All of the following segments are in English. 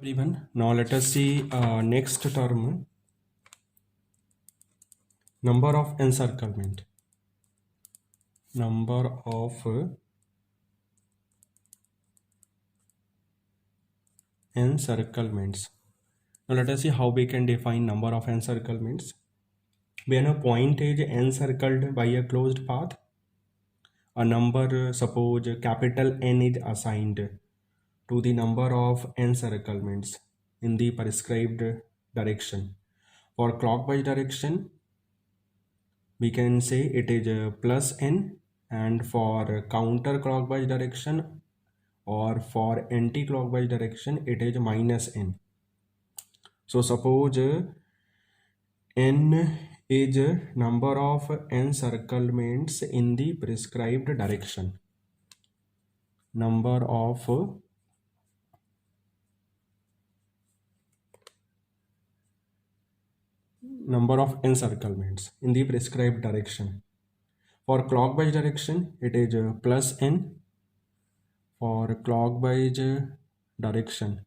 everyone. Now let us see next term, number of encirclement. Number of encirclements. Now let us see how we can define number of encirclements. When a point is encircled by a closed path, a number, suppose capital N, is assigned to the number of encirclements in the prescribed direction. For clockwise direction, we can say it is plus n, and for counterclockwise direction or for anti-clockwise direction it is minus n. So suppose n is number of encirclements in the prescribed direction. Number of encirclements in the prescribed direction. For clockwise direction it is plus n. For clockwise direction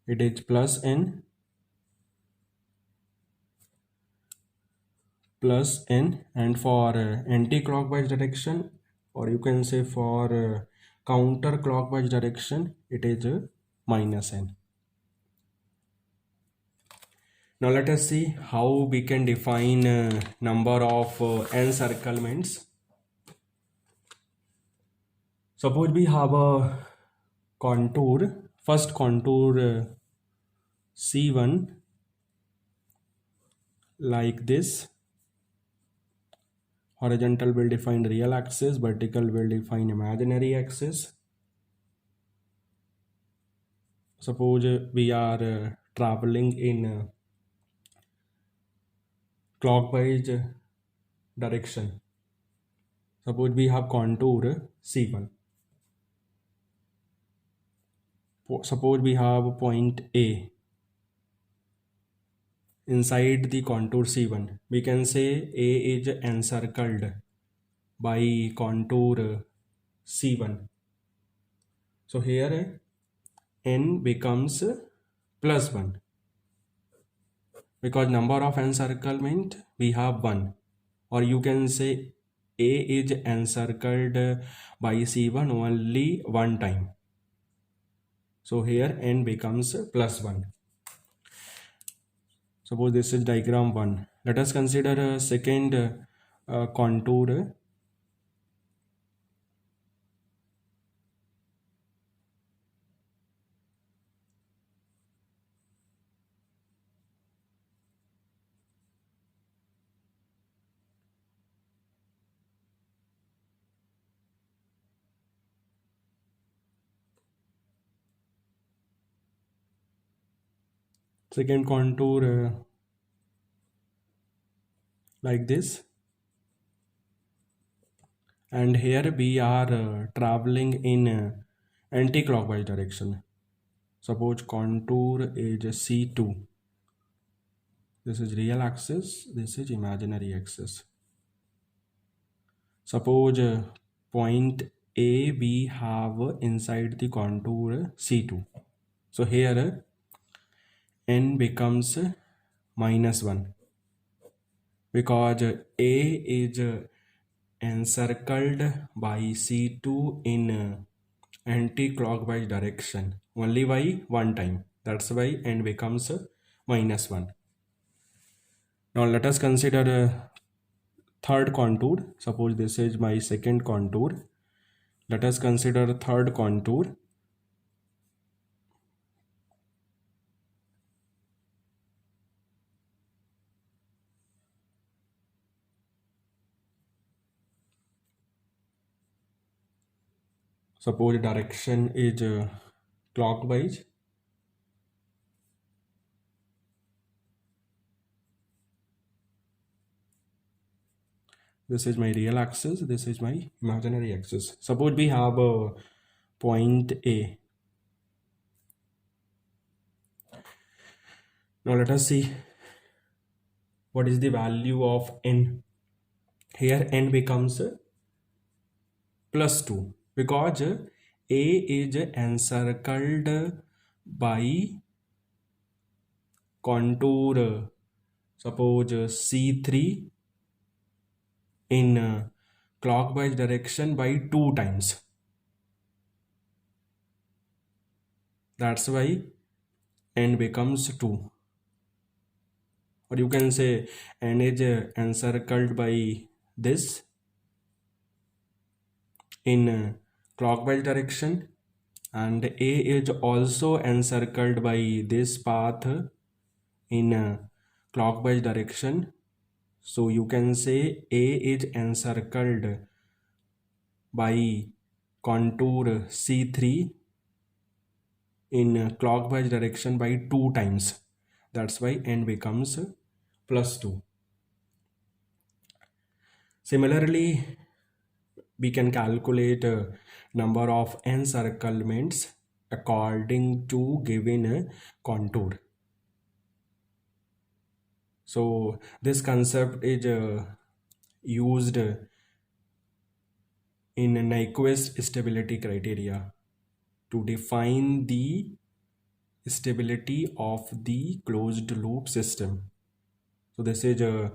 it is plus n, and for anti-clockwise direction, or you can say for counter-clockwise direction, it is minus n. Now let us see how we can define number of encirclements. Suppose we have a contour, first contour C1 like this. Horizontal will define real axis, vertical will define imaginary axis. Suppose we are traveling in clockwise direction. Suppose we have contour C1. Suppose we have point A inside the contour C1. We can say A is encircled by contour C1. So here n becomes plus 1 because number of encirclement we have 1, or you can say A is encircled by C1 only one time. So here n becomes plus 1. Suppose this is diagram 1. Let us consider a second contour. Second contour like this, and here we are traveling in anti-clockwise direction. Suppose contour is C2. This is real axis, this is imaginary axis. Suppose point A we have inside the contour C2. So here n becomes minus 1 because A is encircled by C2 in anti-clockwise direction only by one time. That's why n becomes minus 1. Now let us consider a third contour. Suppose this is my second contour. Let us consider third contour. Suppose direction is clockwise. This is my real axis, this is my imaginary axis. Suppose we have a point A. Now let us see what is the value of n. Here n becomes plus 2 because A is encircled by contour, suppose C3 in clockwise direction by 2 times. That's why n becomes 2. Or you can say n is encircled by this in clockwise direction, and A is also encircled by this path in clockwise direction. So you can say A is encircled by contour C3 in clockwise direction by 2 times. That's why n becomes plus 2. Similarly, we can calculate number of encirclements according to given contour. So this concept is used in Nyquist stability criteria to define the stability of the closed loop system. So this is a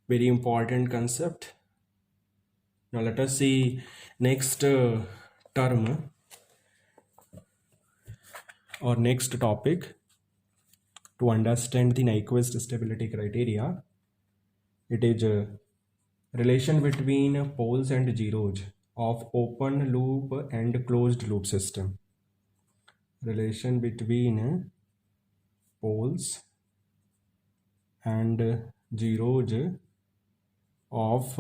very important concept. Now let us see next term or next topic to understand the Nyquist stability criteria. It is a relation between poles and zeros of open loop and closed loop system. Relation between poles and zeros of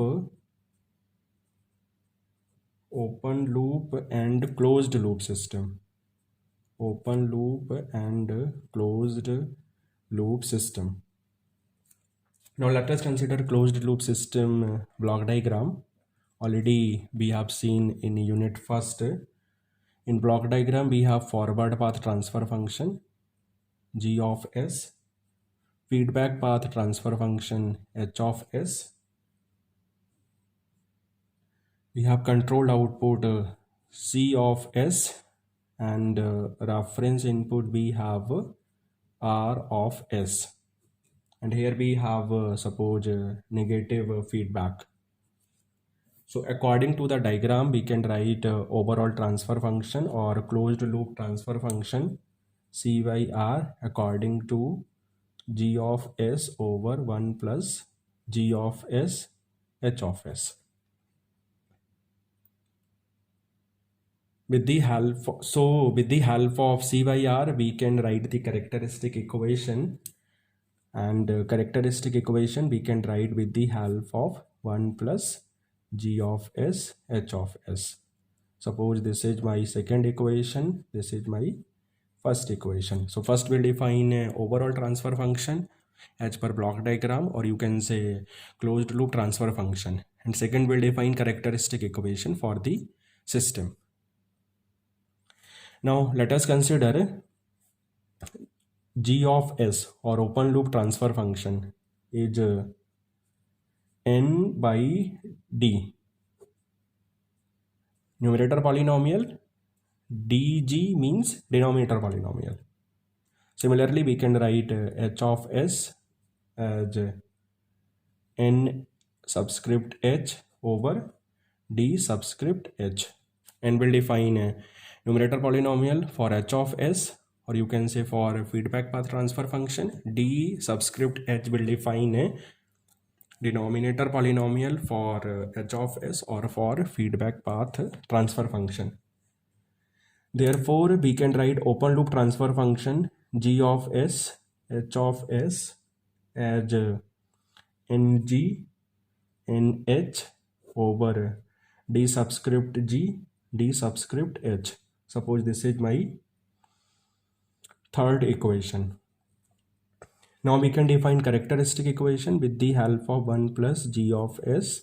open loop and closed loop system. Open loop and closed loop system. Now let us consider closed loop system block diagram. Already we have seen in unit first. In block diagram we have forward path transfer function g of s, feedback path transfer function h of s. We have controlled output c of s, and reference input we have r of s, and here we have suppose negative feedback. So according to the diagram we can write overall transfer function or closed loop transfer function cyr according to g of s over 1 plus g of s h of s. With the help of cyr we can write the characteristic equation, and characteristic equation we can write with the help of 1 plus g of s h of s. Suppose this is my second equation, this is my first equation. So first we'll define overall transfer function as per block diagram, or you can say closed loop transfer function, and second we'll define characteristic equation for the system. Now let us consider g of s or open loop transfer function is n by d, numerator polynomial, dg means denominator polynomial. Similarly we can write h of s as n subscript h over d subscript h, and we'll define numerator polynomial for h of s, or you can say for feedback path transfer function d subscript h will define a denominator polynomial for h of s or for feedback path transfer function. Therefore we can write open loop transfer function g of s h of s as ng nh over d subscript g d subscript h. Suppose this is my third equation. Now we can define characteristic equation with the help of 1 plus g of s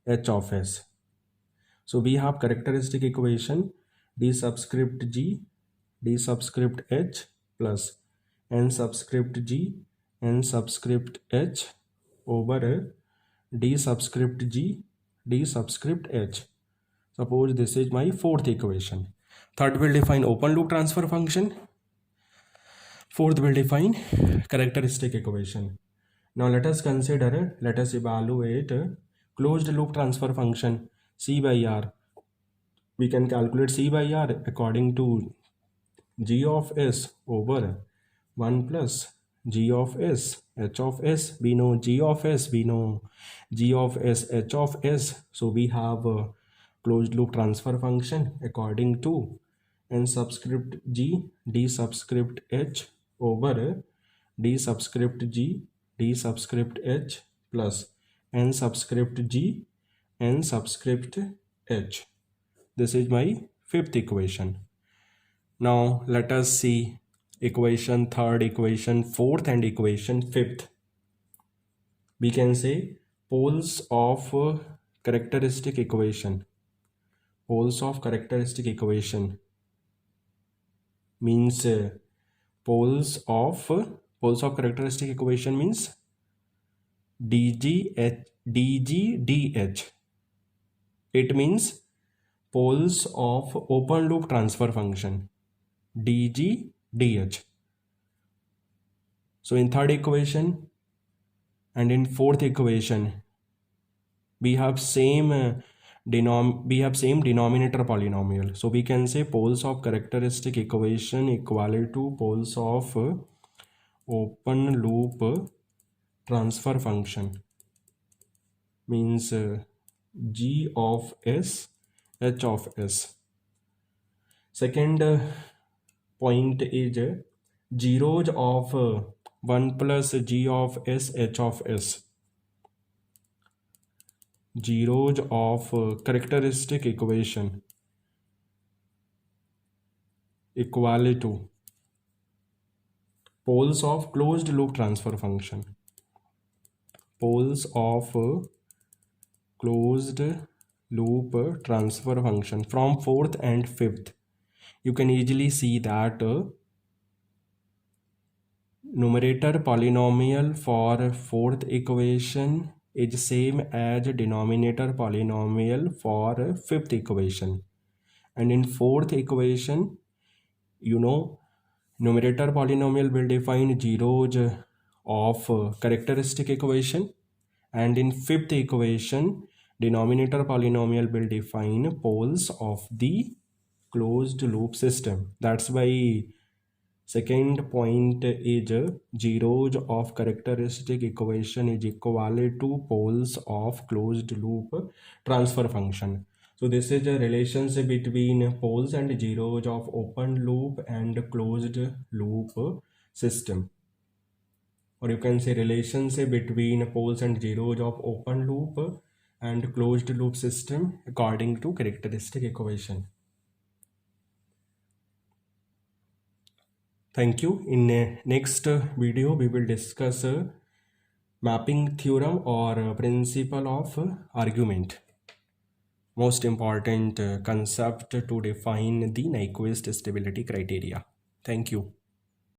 h of s. So we have characteristic equation d subscript g d subscript h plus n subscript g n subscript h over d subscript g d subscript h. Suppose this is my fourth equation. Third will define open loop transfer function Fourth, we'll define characteristic equation. Now let us evaluate closed loop transfer function C by R. We can calculate C by R according to G of S over 1 plus G of S, H of S. We know G of S, we know G of S, H of S. So we have a closed loop transfer function according to N subscript G, D subscript H over D subscript G, D subscript H plus N subscript G, N subscript H. This is my fifth equation. Now let us see equation third, equation fourth, and equation fifth. We can say poles of characteristic equation. Poles of characteristic equation means poles of characteristic equation means dg dh. It means poles of open loop transfer function dg dh. So in third equation and in fourth equation we have same denominator polynomial. So we can say poles of characteristic equation equal to poles of open loop transfer function means G of S, H of S. Second point is zeros of 1 plus G of S, H of S. Zeros of characteristic equation equal to poles of closed loop transfer function. Poles of closed loop transfer function from fourth and fifth. You can easily see that numerator polynomial for fourth equation is same as denominator polynomial for fifth equation. And in fourth equation, you know, numerator polynomial will define zeros of characteristic equation, and in fifth equation denominator polynomial will define poles of the closed loop system. That's why second point is zeros of characteristic equation is equal to poles of closed loop transfer function. So this is a relationship between poles and zeros of open loop and closed loop system, or you can say relationship between poles and zeros of open loop and closed loop system according to characteristic equation. Thank you. In next video we will discuss mapping theorem or principle of argument. Most important concept to define the Nyquist stability criteria. Thank you.